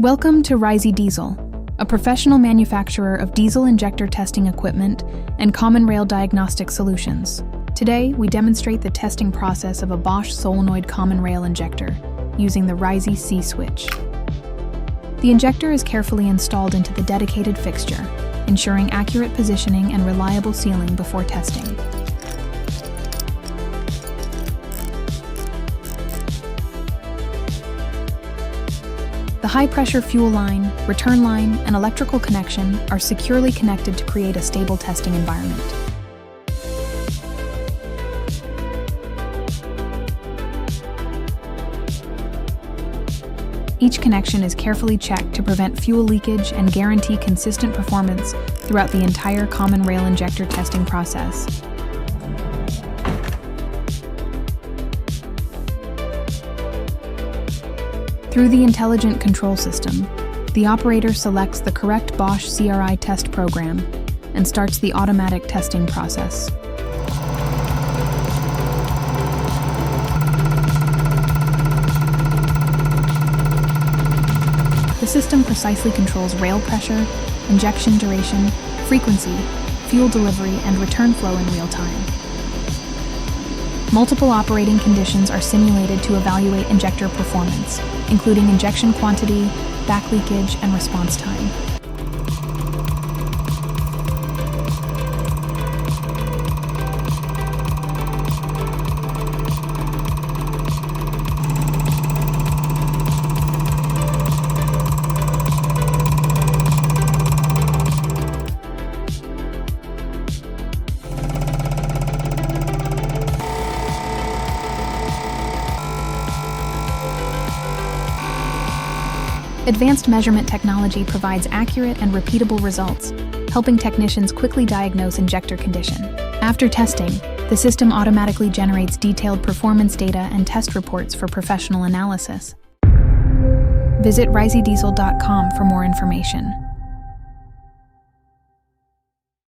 Welcome to RISEY Diesel, a professional manufacturer of diesel injector testing equipment and common rail diagnostic solutions. Today, we demonstrate the testing process of a Bosch Solenoid common rail injector using the RISEY C-SWITCH. The injector is carefully installed into the dedicated fixture, ensuring accurate positioning and reliable sealing before testing. The high-pressure fuel line, return line, and electrical connection are securely connected to create a stable testing environment. Each connection is carefully checked to prevent fuel leakage and guarantee consistent performance throughout the entire common rail injector testing process. Through the intelligent control system, the operator selects the correct Bosch CRI test program and starts the automatic testing process. The system precisely controls rail pressure, injection duration, frequency, fuel delivery, and return flow in real time. Multiple operating conditions are simulated to evaluate injector performance, including injection quantity, back leakage, and response time. Advanced measurement technology provides accurate and repeatable results, helping technicians quickly diagnose injector condition. After testing, the system automatically generates detailed performance data and test reports for professional analysis. Visit riseydiesel.com for more information.